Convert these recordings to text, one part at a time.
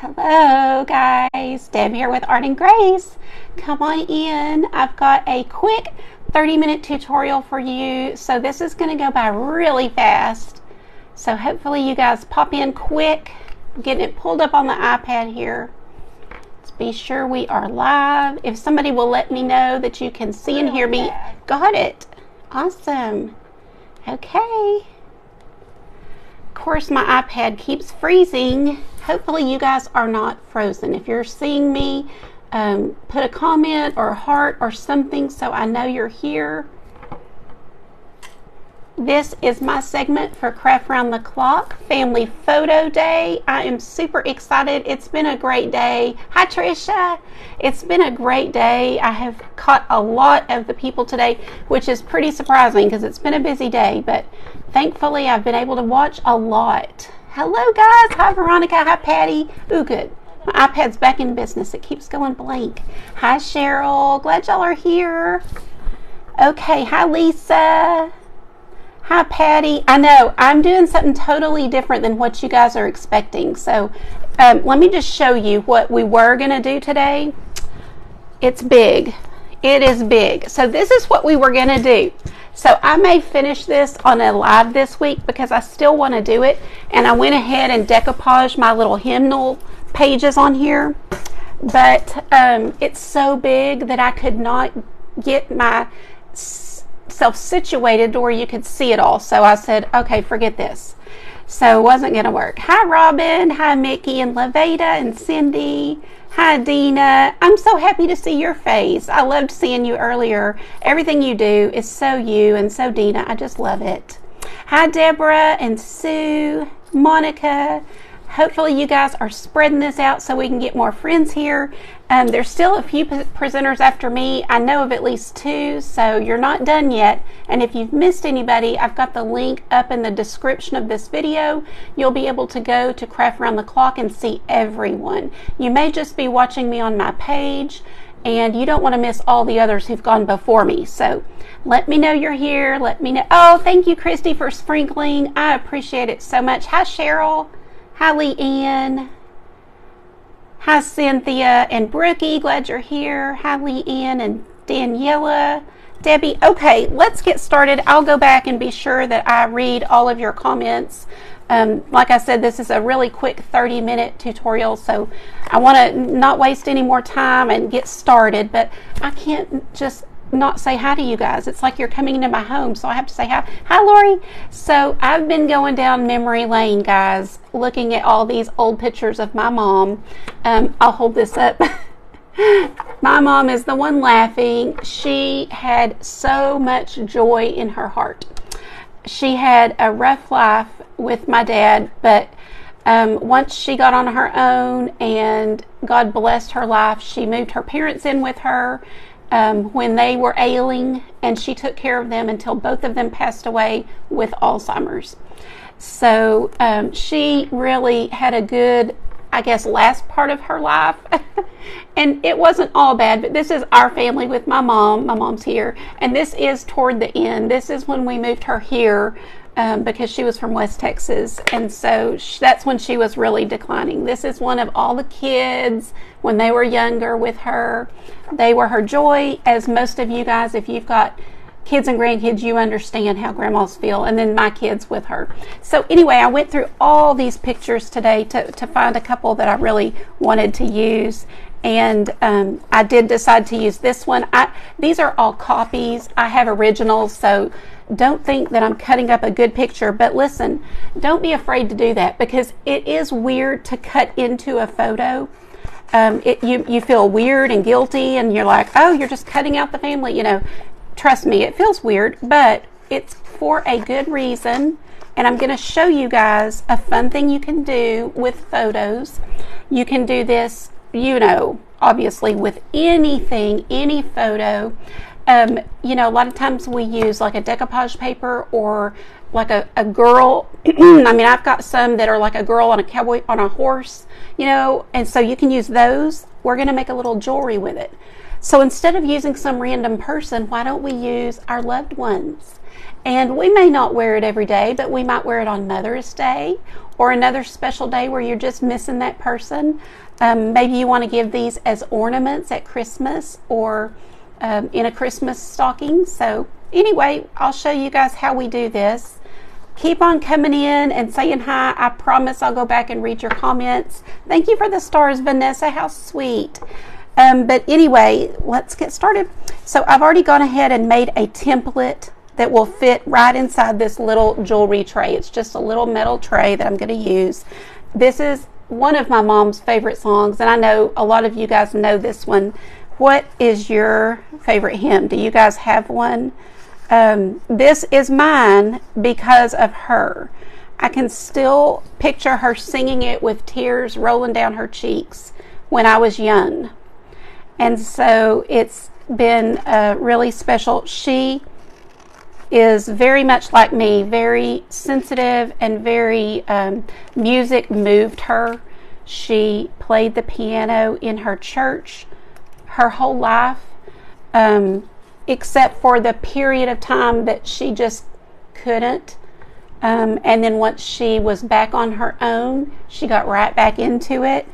Hello guys, Deb here with Art and Grace. Come on in. I've got a quick 30-minute tutorial for you. So this is going to go by really fast. So hopefully you guys pop in quick. I'm getting it pulled up on the iPad here. Let's be sure we are live. If somebody will let me know that you can see and hear me. Got it. Awesome. Okay. Of course, my iPad keeps freezing. Hopefully you guys are not frozen. If you're seeing me, put a comment or a heart or something so I know you're here. This is my segment for Craft Round the Clock Family Photo Day. I am super excited. It's been a great day. Hi Trisha. It's been a great day. I have caught a lot of the people today, which is pretty surprising because it's been a busy day, but thankfully I've been able to watch a lot. Hello guys. Hi Veronica. Hi Patty. Ooh, good. My iPad's back in business. It keeps going blank. Hi Cheryl. Glad y'all are here. Okay. Hi Lisa. Hi Patty. I know I'm doing something totally different than what you guys are expecting. So let me just show you what we were going to do today. It's big. It is big. So this is what we were going to do. So I may finish this on a live this week because I still want to do it. And I went ahead and decoupaged my little hymnal pages on here. But it's so big that I could not get my self situated to where you could see it all. So I said, okay, forget this. So it wasn't going to work. Hi Robin. Hi Mickey and Laveda and Cindy. Hi Dina. I'm so happy to see your face. I loved seeing you earlier. Everything you do is so you and so Dina. I just love it. Hi Deborah and Sue, Monica. Hopefully you guys are spreading this out so we can get more friends here. There's still a few presenters after me. I know of at least 2, so you're not done yet. And if you've missed anybody, I've got the link up in the description of this video. You'll be able to go to Craft Round the Clock and see everyone. You may just be watching me on my page, and you don't want to miss all the others who've gone before me. So let me know you're here. Let me know. Oh, thank you, Christy, for sprinkling. I appreciate it so much. Hi, Cheryl. Hi, Leanne. Hi, Cynthia and Brookie. Glad you're here. Hi, Leanne and Daniela. Debbie. Okay, let's get started. I'll go back and be sure that I read all of your comments. Like I said, this is a really quick 30-minute tutorial, so I want to not waste any more time and get started, but I can't just not say hi to you guys. It's like you're coming into my home, so I have to say hi. Hi Lori. So I've been going down memory lane, guys, looking at all these old pictures of my mom. I'll hold this up. My mom is the one laughing. She had so much joy in her heart. She had a rough life with my dad, but once she got on her own and God blessed her life, she moved her parents in with her when they were ailing, and she took care of them until both of them passed away with Alzheimer's. So she really had a good, I guess, last part of her life. And it wasn't all bad, but this is our family with my mom. My mom's here. And this is toward the end. This is when we moved her here because she was from West Texas. And so that's when she was really declining. This is one of all the kids when they were younger with her. They were her joy, as most of you guys, if you've got kids and grandkids, you understand how grandmas feel, and then my kids with her. So anyway, I went through all these pictures today to find a couple that I really wanted to use, and I did decide to use this one. These are all copies. I have originals, so don't think that I'm cutting up a good picture, but listen, don't be afraid to do that, because it is weird to cut into a photo. You feel weird and guilty, and you're like, oh, you're just cutting out the family, you know. Trust me, it feels weird, but it's for a good reason. And I'm going to show you guys a fun thing you can do with photos. You can do this, you know, obviously with anything, any photo. You know, a lot of times we use like a decoupage paper or like a girl. I mean, I've got some that are like a girl on a cowboy on a horse, you know, and so you can use those. We're going to make a little jewelry with it. So instead of using some random person, why don't we use our loved ones? And we may not wear it every day, but we might wear it on Mother's Day or another special day where you're just missing that person. Maybe you want to give these as ornaments at Christmas or in a Christmas stocking. So anyway, I'll show you guys how we do this. Keep on coming in and saying hi. I promise I'll go back and read your comments. Thank you for the stars, Vanessa. How sweet. But anyway, let's get started. So I've already gone ahead and made a template that will fit right inside this little jewelry tray. It's just a little metal tray that I'm going to use. This is one of my mom's favorite songs, and I know a lot of you guys know this one. What is your favorite hymn? Do you guys have one? This is mine because of her. I can still picture her singing it with tears rolling down her cheeks when I was young. And so it's been really special. She is very much like me, very sensitive and very music moved her. She played the piano in her church her whole life, except for the period of time that she just couldn't. And then once she was back on her own, she got right back into it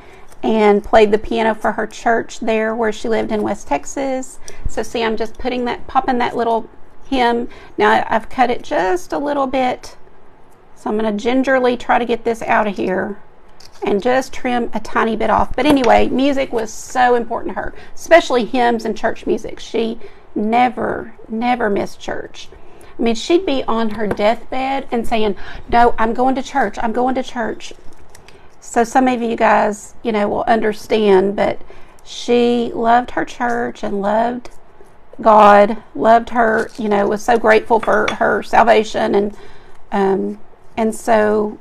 and played the piano for her church there where she lived in West Texas. So see, I'm just popping that little hymn. Now I've cut it just a little bit, so I'm going to gingerly try to get this out of here and just trim a tiny bit off. But anyway, music was so important to her, especially hymns and church music. She never missed church. I mean, she'd be on her deathbed and saying, "No, I'm going to church. I'm going to church." So some of you guys, will understand, but she loved her church and loved God, loved her, was so grateful for her salvation. And so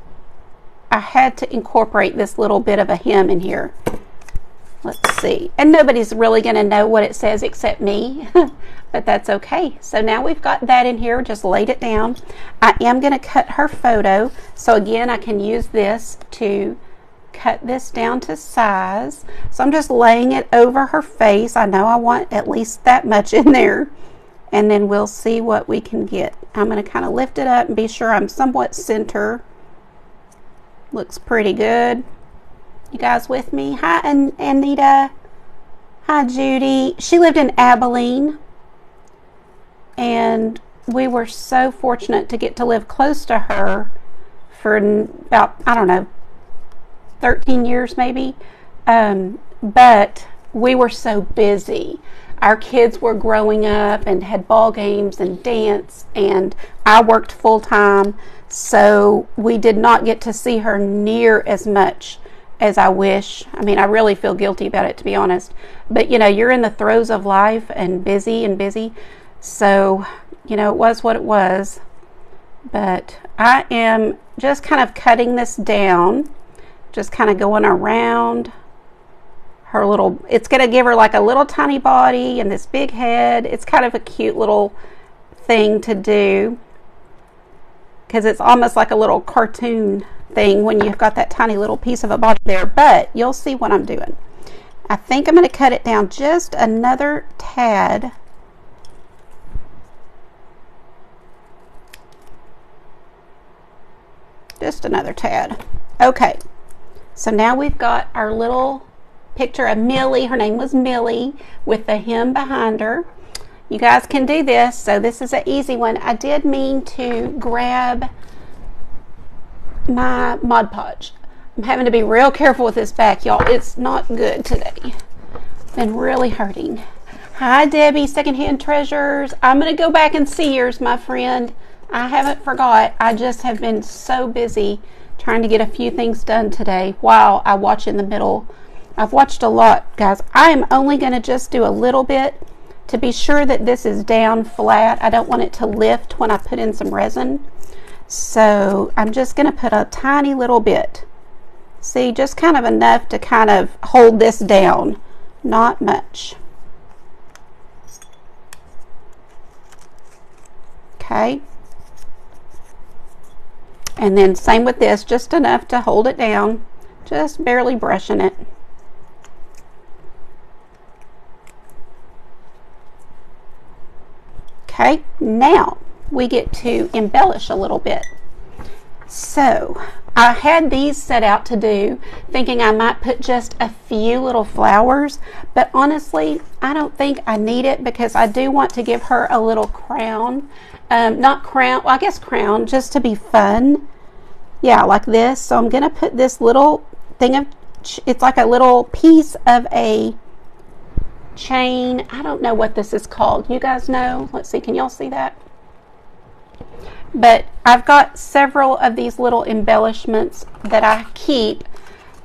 I had to incorporate this little bit of a hymn in here. Let's see. And nobody's really going to know what it says except me, but that's okay. So now we've got that in here, just laid it down. I am going to cut her photo. So again, I can use this to cut this down to size. So I'm just laying it over her face. I know I want at least that much in there, and then we'll see what we can get. I'm going to kind of lift it up and be sure I'm somewhat center. Looks pretty good. You guys with me? Hi, Anita. Hi, Judy. She lived in Abilene, and we were so fortunate to get to live close to her for about, I don't know, 13 years maybe, but we were so busy. Our kids were growing up and had ball games and dance, and I worked full time, so we did not get to see her near as much as I wish. I mean, I really feel guilty about it, to be honest, but you're in the throes of life and busy, so it was what it was. But I am just kind of cutting this down, just kind of going around her little, it's going to give her like a little tiny body and this big head. It's kind of a cute little thing to do because it's almost like a little cartoon thing when you've got that tiny little piece of a body there, but you'll see what I'm doing. I think I'm going to cut it down just another tad. Just another tad. Okay. So now we've got our little picture of Millie. Her name was Millie with the hymn behind her. You guys can do this. So this is an easy one. I did mean to grab my Mod Podge. I'm having to be real careful with this back, y'all. It's not good today. Been really hurting. Hi, Debbie, Secondhand Treasures. I'm going to go back and see yours, my friend. I haven't forgot. I just have been so busy trying to get a few things done today while I watch in the middle. I've watched a lot, guys. I am only going to just do a little bit to be sure that this is down flat. I don't want it to lift when I put in some resin. So I'm just going to put a tiny little bit. See, just kind of enough to kind of hold this down. Not much. Okay. And then same with this, just enough to hold it down, just barely brushing it. Okay, now we get to embellish a little bit. So I had these set out to do, thinking I might put just a few little flowers, but honestly, I don't think I need it because I do want to give her a little crown. Not crown, well, I guess crown, just to be fun. Yeah, like this. So I'm going to put this little thing of, it's like a little piece of a chain. I don't know what this is called. You guys know? Let's see, can y'all see that? But I've got several of these little embellishments that I keep.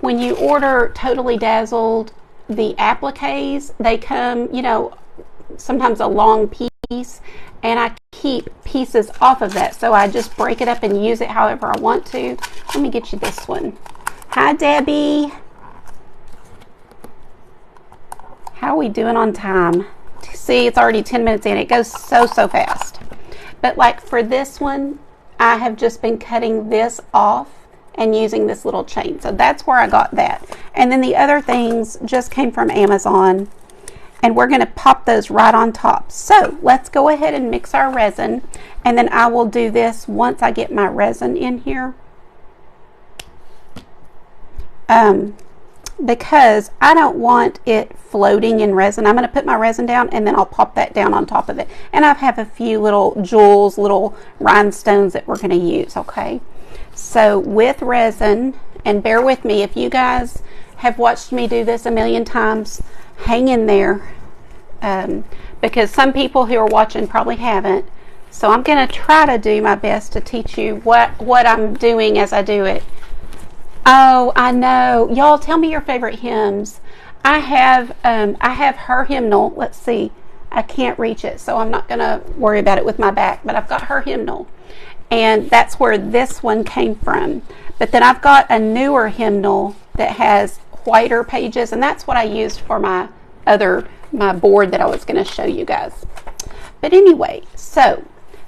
When you order Totally Dazzled, the appliques, they come, you know, sometimes a long piece, and I keep pieces off of that. So I just break it up and use it however I want to. Let me get you this one. Hi, Debbie. How are we doing on time? See, it's already 10 minutes in. It goes so fast. But like for this one, I have just been cutting this off and using this little chain. So that's where I got that. And then the other things just came from Amazon. And we're going to pop those right on top. So let's go ahead and mix our resin. And then I will do this once I get my resin in here. Because I don't want it floating in resin. I'm going to put my resin down and then I'll pop that down on top of it. And I have a few little jewels, little rhinestones that we're going to use, okay? So with resin, and bear with me, if you guys have watched me do this a million times, hang in there, because some people who are watching probably haven't. So I'm going to try to do my best to teach you what I'm doing as I do it. Oh, I know. Y'all tell me your favorite hymns. I have her hymnal. Let's see. I can't reach it, so I'm not going to worry about it with my back, but I've got her hymnal. And that's where this one came from. But then I've got a newer hymnal that has whiter pages, and that's what I used for my board that I was going to show you guys. But anyway, so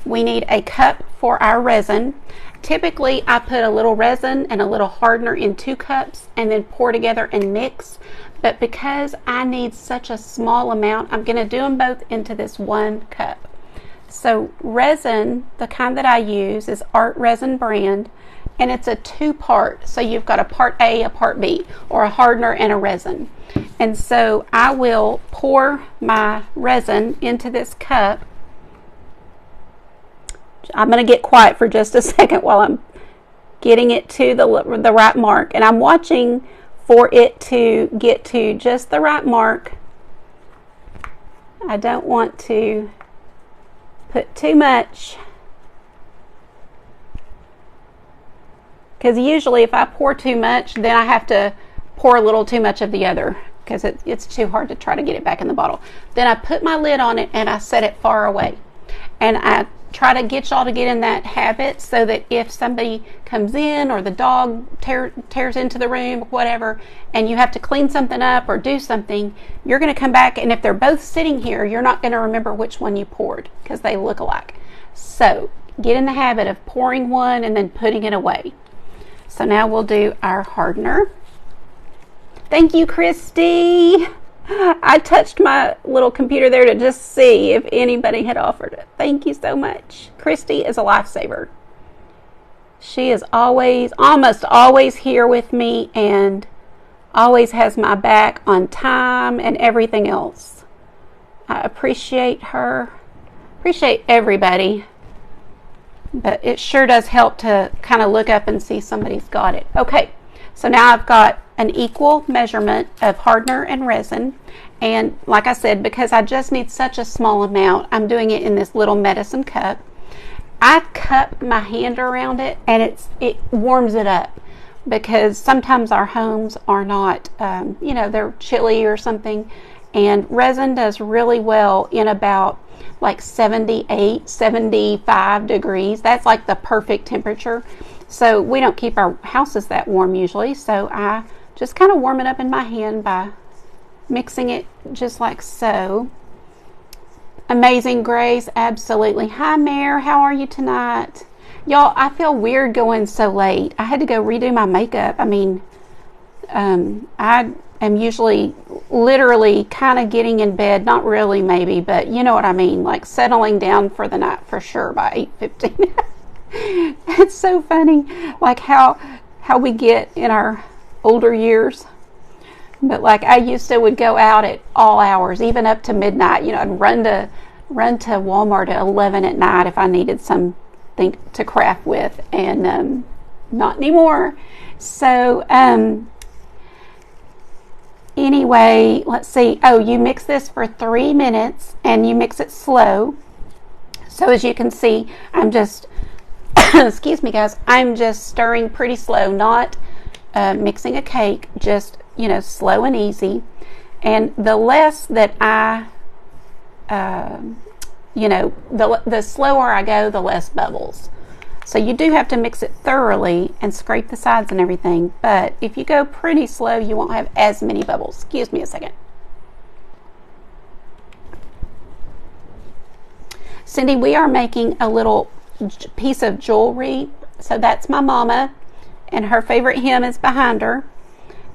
we need a cup for our resin. Typically, I put a little resin and a little hardener in 2 cups and then pour together and mix. But because I need such a small amount, I'm going to do them both into this 1 cup. So resin, the kind that I use is Art Resin brand, and it's a 2-part. So you've got a part A, a part B, or a hardener and a resin. And so I will pour my resin into this cup. I'm going to get quiet for just a second while I'm getting it to the right mark. And I'm watching for it to get to just the right mark. I don't want to put too much, because usually if I pour too much, then I have to pour a little too much of the other, because it's too hard to try to get it back in the bottle. Then I put my lid on it and I set it far away. And I try to get y'all to get in that habit so that if somebody comes in or the dog tears into the room or whatever, and you have to clean something up or do something, you're going to come back, and if they're both sitting here, you're not going to remember which one you poured because they look alike. So get in the habit of pouring one and then putting it away. So now we'll do our hardener. Thank you, Christy. I touched my little computer there to just see if anybody had offered it. Thank you so much. Christy is a lifesaver. She is almost always here with me and always has my back on time and everything else. I appreciate her. Appreciate everybody. But it sure does help to kind of look up and see somebody's got it. Okay, so now I've got an equal measurement of hardener and resin, and like I said, because I just need such a small amount, I'm doing it in this little medicine cup. I cup my hand around it and it warms it up, because sometimes our homes are not they're chilly or something, and resin does really well in about like 78, 75 degrees. That's like the perfect temperature. So we don't keep our houses that warm usually, so I just kind of warm it up in my hand by mixing it just like so. Amazing Grace, absolutely. Hi Mare, how are you tonight? Y'all, I feel weird going so late. I had to go redo my makeup. I mean, I am usually literally kind of getting in bed, not really maybe, but you know what I mean, like settling down for the night for sure by 8:15. It's so funny, like how we get in our older years. But like I used to would go out at all hours, even up to midnight. You know, I'd run to Walmart at 11 at night if I needed something to craft with, and not anymore. So anyway, let's see. Oh, you mix this for 3 minutes, and you mix it slow. So as you can see, I'm just excuse me, guys. I'm just stirring pretty slow, not mixing a cake, just, you know, slow and easy. And the less that I, you know, the slower I go, the less bubbles. So you do have to mix it thoroughly and scrape the sides and everything. But if you go pretty slow, you won't have as many bubbles. Excuse me a second. Cindy, we are making a little piece of jewelry. So that's my mama, and her favorite hymn is behind her.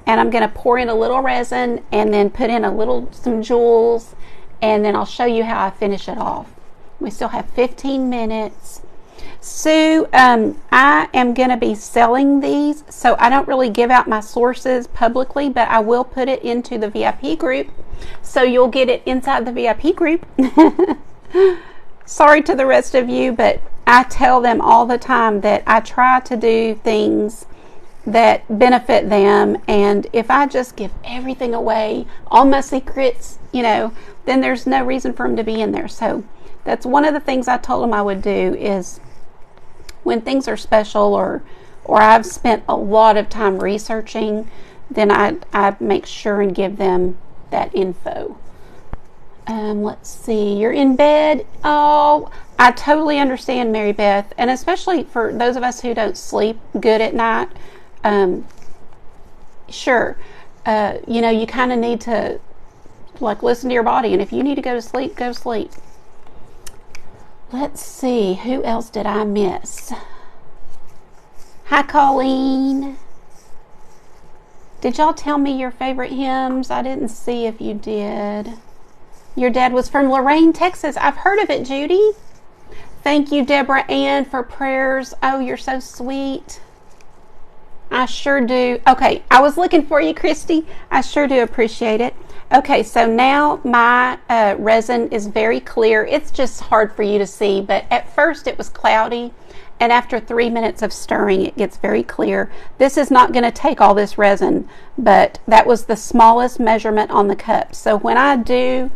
And I'm going to pour in a little resin and then put in some jewels, and then I'll show you how I finish it off. We still have 15 minutes. So I am going to be selling these, so I don't really give out my sources publicly, but I will put it into the VIP group, so you'll get it inside the VIP group. Sorry to the rest of you, but I tell them all the time that I try to do things that benefit them, and if I just give everything away, all my secrets, you know, then there's no reason for them to be in there. So that's one of the things I told them I would do, is when things are special or I've spent a lot of time researching, then I make sure and give them that info. Let's see, you're in bed. Oh, I totally understand, Mary Beth, and especially for those of us who don't sleep good at night. Sure, you know, you kind of need to like listen to your body, and if you need to go to sleep, go to sleep. Let's see, who else did I miss? Hi, Colleen. Did y'all tell me your favorite hymns? I didn't see if you did. Your dad was from Lorraine, Texas. I've heard of it, Judy. Thank you, Deborah Ann, for prayers. Oh, you're so sweet. I sure do. Okay, I was looking for you, Christy. I sure do appreciate it. Okay, so now my resin is very clear. It's just hard for you to see, but at first it was cloudy, and after 3 minutes of stirring, it gets very clear. This is not going to take all this resin, but that was the smallest measurement on the cup. So when I do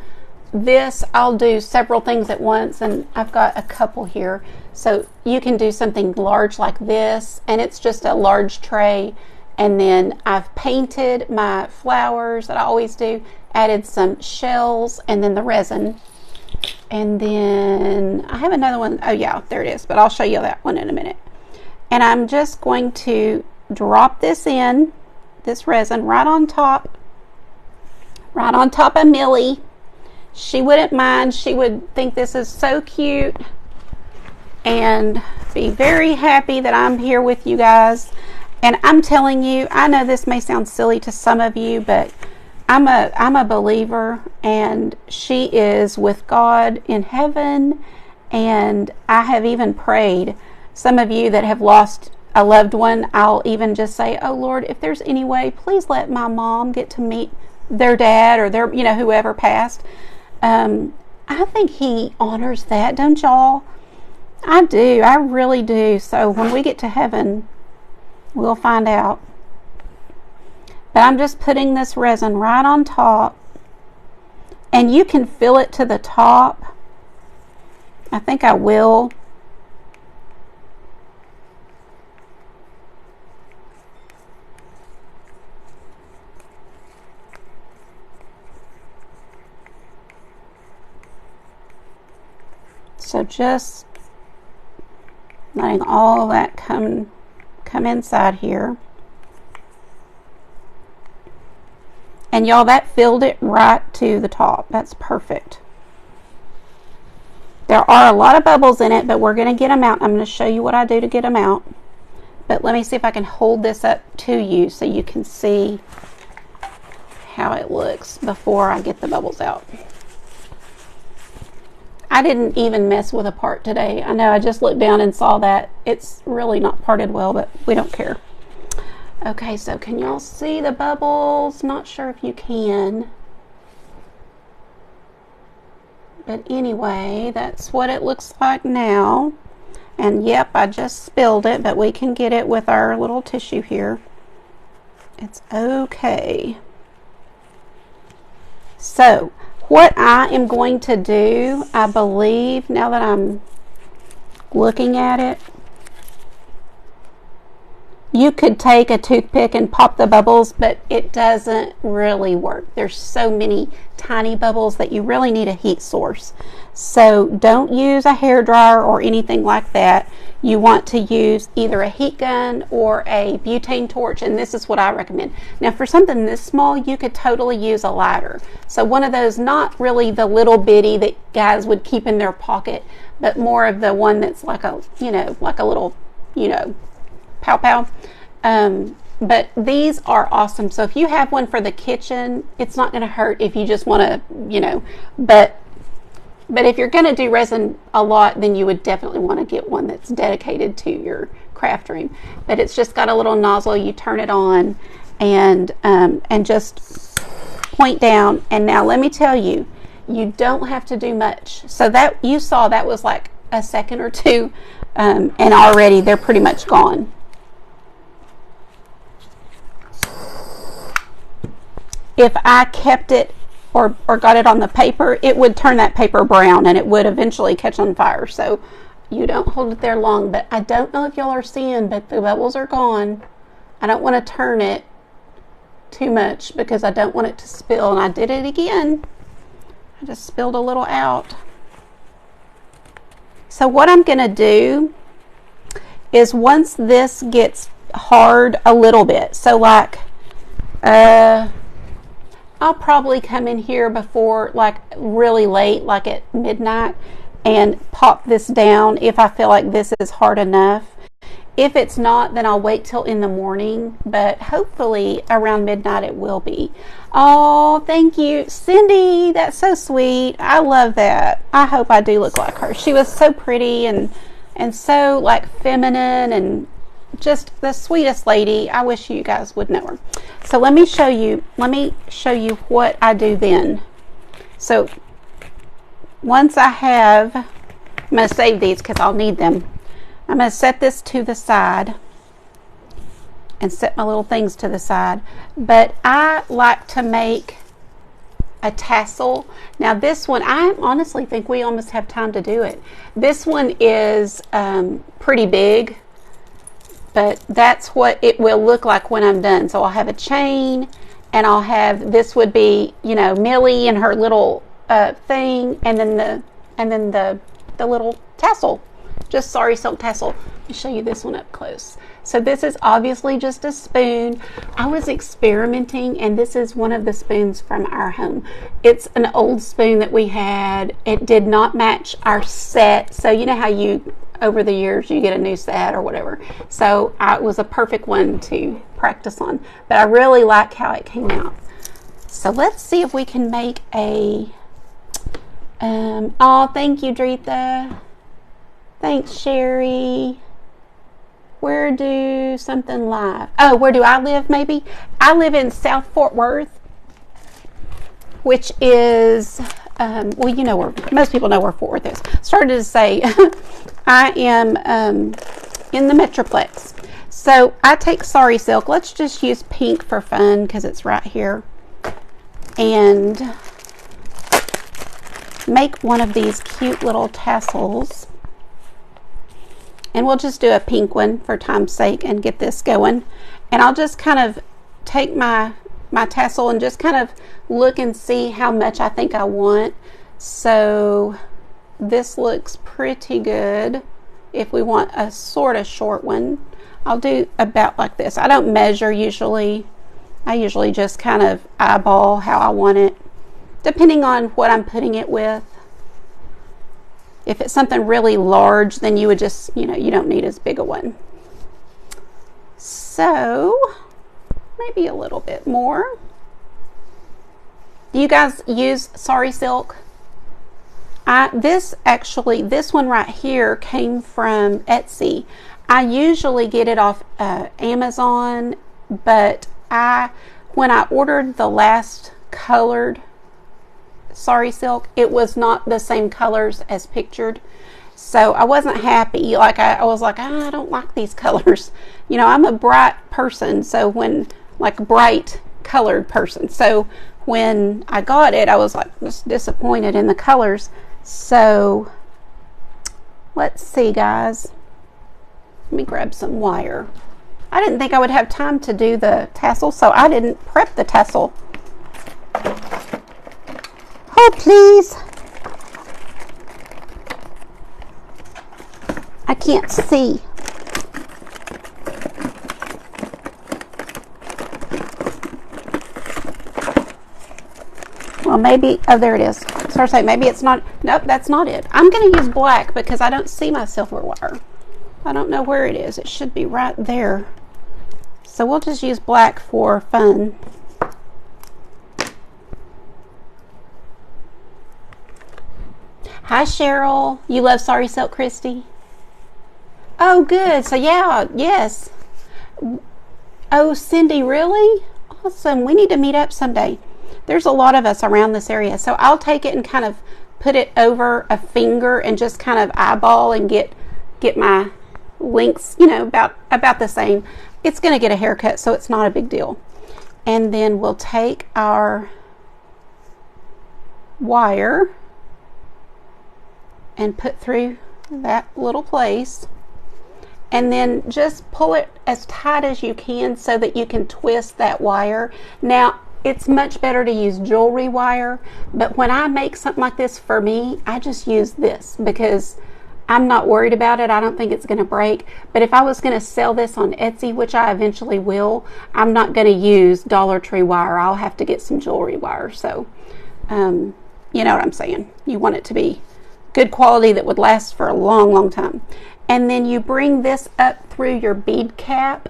this, I'll do several things at once, and I've got a couple here. So you can do something large like this, and it's just a large tray. And then I've painted my flowers that I always do, added some shells, and then the resin. And then I have another one. Oh yeah, there it is, but I'll show you that one in a minute. And I'm just going to drop this in, this resin, right on top of Millie. She wouldn't mind. She would think this is so cute and be very happy that I'm here with you guys. And I'm telling you, I know this may sound silly to some of you, but I'm a believer, and she is with God in heaven. And I have even prayed, some of you that have lost a loved one, I'll even just say, oh Lord, if there's any way, please let my mom get to meet their dad or their, you know, whoever passed. I think he honors that, don't y'all? I do. I really do. So when we get to heaven, we'll find out. But I'm just putting this resin right on top, and you can fill it to the top. I think I will. So just letting all that come inside here. And y'all, that filled it right to the top. That's perfect. There are a lot of bubbles in it, but we're going to get them out. I'm going to show you what I do to get them out. But let me see if I can hold this up to you so you can see how it looks before I get the bubbles out. I didn't even mess with a part today. I know I just looked down and saw that. It's really not parted well, but we don't care. Okay, so can y'all see the bubbles? Not sure if you can. But anyway, that's what it looks like now. And yep, I just spilled it, but we can get it with our little tissue here. It's okay. So, what I am going to do, I believe, now that I'm looking at it, you could take a toothpick and pop the bubbles, but it doesn't really work. There's so many tiny bubbles that you really need a heat source. So don't use a hair dryer or anything like that. You want to use either a heat gun or a butane torch, and this is what I recommend. Now for something this small, you could totally use a lighter. So one of those, not really the little bitty that guys would keep in their pocket, but more of the one that's like a, like a little, pow pow. But these are awesome. So if you have one for the kitchen, it's not going to hurt if you just want to, but if you're going to do resin a lot, then you would definitely want to get one that's dedicated to your craft room. But it's just got a little nozzle. You turn it on and just point down. And now let me tell you, you don't have to do much. So that you saw, that was like a second or two, and already they're pretty much gone. If I kept it or got it on the paper, it would turn that paper brown and it would eventually catch on fire. So you don't hold it there long. But I don't know if y'all are seeing, but the bubbles are gone. I don't want to turn it too much because I don't want it to spill. And I did it again. I just spilled a little out. So what I'm going to do is once this gets hard a little bit, so like I'll probably come in here before, like really late, like at midnight, and pop this down if I feel like this is hard enough. If it's not, then I'll wait till in the morning, but hopefully around midnight it will be. Oh, thank you, Cindy. That's so sweet. I love that. I hope I do look like her. She was so pretty and so like feminine and just the sweetest lady. I wish you guys would know her. So let me show you what I do then. So once I have, I'm going to save these because I'll need them. I'm going to set this to the side and set my little things to the side. But I like to make a tassel. Now this one, I honestly think we almost have time to do it. This one is pretty big, but that's what it will look like when I'm done. So I'll have a chain, and I'll have, this would be, Millie and her little thing, and then the little tassel, just sorry silk tassel. Let me show you this one up close. So this is obviously just a spoon. I was experimenting, and this is one of the spoons from our home. It's an old spoon that we had. It did not match our set. So you know how you, over the years, you get a new set or whatever. So it was a perfect one to practice on. But I really like how it came out. So let's see if we can make a, oh, thank you, Dretha. Thanks, Sherry. Where do something live? Oh, where do I live, maybe? I live in South Fort Worth, which is, well, you know where, most people know where Fort Worth is. Started to say, I am in the Metroplex. So I take Sorry Silk. Let's just use pink for fun because it's right here. And make one of these cute little tassels. And we'll just do a pink one for time's sake and get this going. And I'll just kind of take my tassel and just kind of look and see how much I think I want. So this looks pretty good. If we want a sort of short one, I'll do about like this. I don't measure usually. I usually just kind of eyeball how I want it, depending on what I'm putting it with. If it's something really large, then you would just, you don't need as big a one. So maybe a little bit more. Do you guys use Sari Silk? This one right here came from Etsy. I usually get it off Amazon, but when I ordered the last colored Sari Silk, it was not the same colors as pictured. So I wasn't happy. Like I was like, I don't like these colors. You know, I'm a bright person, so bright colored person. So when I got it, I was like just disappointed in the colors. So let's see, guys. Let me grab some wire. I didn't think I would have time to do the tassel, so I didn't prep the tassel. Oh, please. I can't see. Well, maybe, oh, there it is. Sorry, say maybe it's not. Nope, that's not it. I'm going to use black because I don't see my silver wire. I don't know where it is. It should be right there. So we'll just use black for fun. Hi, Cheryl. You love Sari Silk, Christy? Oh, good. So, yeah, yes. Oh, Cindy, really? Awesome. We need to meet up someday. There's a lot of us around this area. So I'll take it and kind of put it over a finger and just kind of eyeball and get my lengths, you know, about the same. It's going to get a haircut, so it's not a big deal. And then we'll take our wire and put through that little place. And then just pull it as tight as you can so that you can twist that wire. Now, it's much better to use jewelry wire, but when I make something like this for me, I just use this because I'm not worried about it. I don't think it's going to break. But if I was going to sell this on Etsy, which I eventually will, I'm not going to use Dollar Tree wire. I'll have to get some jewelry wire. So, you know what I'm saying. You want it to be good quality that would last for a long, long time. And then you bring this up through your bead cap,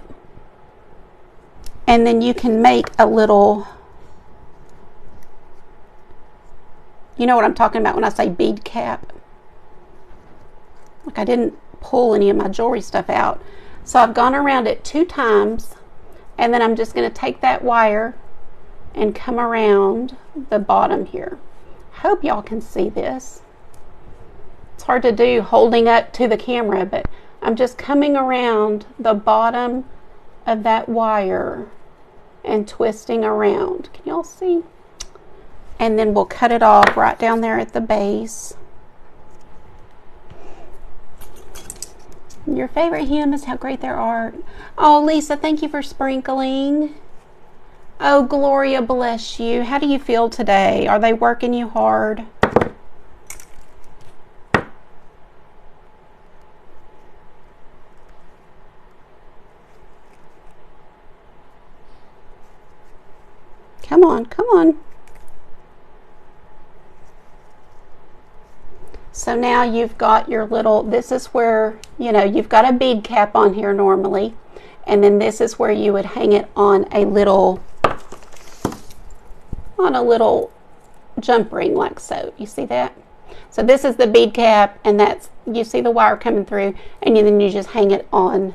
and then you can make a little, you know what I'm talking about when I say bead cap. Like I didn't pull any of my jewelry stuff out. So I've gone around it 2 times, and then I'm just going to take that wire and come around the bottom here. Hope y'all can see this. It's hard to do holding up to the camera, but I'm just coming around the bottom of that wire and twisting around. Can y'all see? And then we'll cut it off right down there at the base. Your favorite hymn is How Great Thou Art. Oh, Lisa, thank you for sprinkling. Oh, Gloria, bless you. How do you feel today? Are they working you hard? Come on, come on. So now you've got your little, this is where, you know, you've got a bead cap on here normally, and then this is where you would hang it on a little jump ring like so. You see that? So this is the bead cap, and that's, you see the wire coming through, and then you just hang it on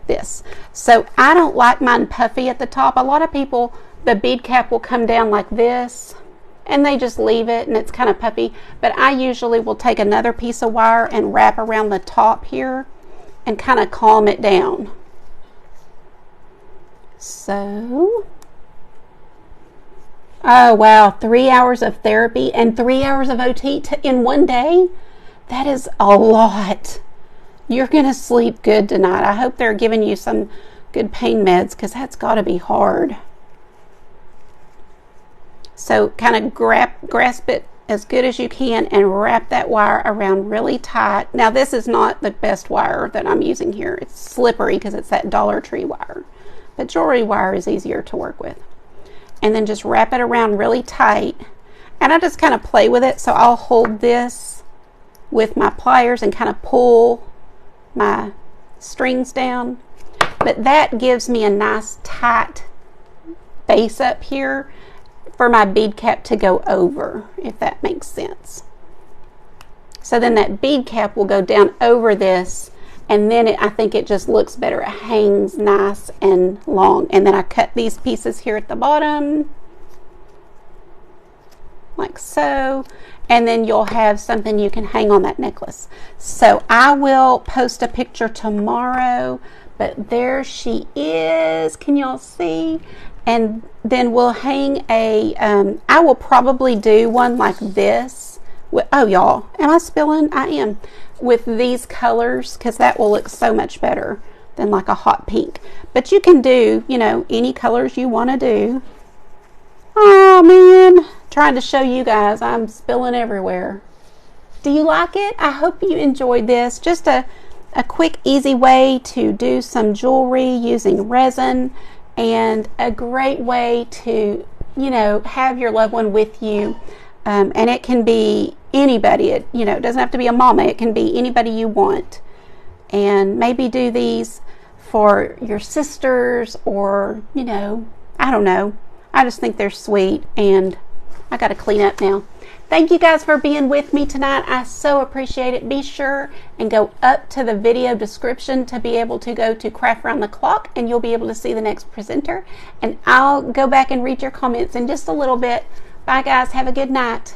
this. So I don't like mine puffy at the top. A lot of people, the bead cap will come down like this, and they just leave it and it's kind of puffy. But I usually will take another piece of wire and wrap around the top here and kind of calm it down. So, oh wow, 3 hours of therapy and 3 hours of OT in one day? That is a lot. You're gonna sleep good tonight. I hope they're giving you some good pain meds, because that's got to be hard. So kind of grasp it as good as you can and wrap that wire around really tight. Now this is not the best wire that I'm using here. It's slippery because it's that Dollar Tree wire. But jewelry wire is easier to work with. And then just wrap it around really tight. And I just kind of play with it. So I'll hold this with my pliers and kind of pull my strings down. But that gives me a nice tight base up here. for my bead cap to go over, if that makes sense. So then that bead cap will go down over this, and then I think it just looks better. It hangs nice and long. And then I cut these pieces here at the bottom, like so, and then you'll have something you can hang on that necklace. So I will post a picture tomorrow, but there she is. Can y'all see? And then we'll hang a, I will probably do one like this. Oh, y'all, am I spilling? I am. With these colors, because that will look so much better than like a hot pink. But you can do, you know, any colors you want to do. Oh, man. Trying to show you guys, I'm spilling everywhere. Do you like it? I hope you enjoyed this. Just a quick, easy way to do some jewelry using resin, and a great way to, you know, have your loved one with you. And it can be anybody. It, you know, it doesn't have to be a mama. It can be anybody you want. And maybe do these for your sisters, or, you know, I don't know. I just think they're sweet, and I got to clean up now. Thank you guys for being with me tonight. I so appreciate it. Be sure and go up to the video description to be able to go to Craft Around the Clock, and you'll be able to see the next presenter. And I'll go back and read your comments in just a little bit. Bye guys. Have a good night.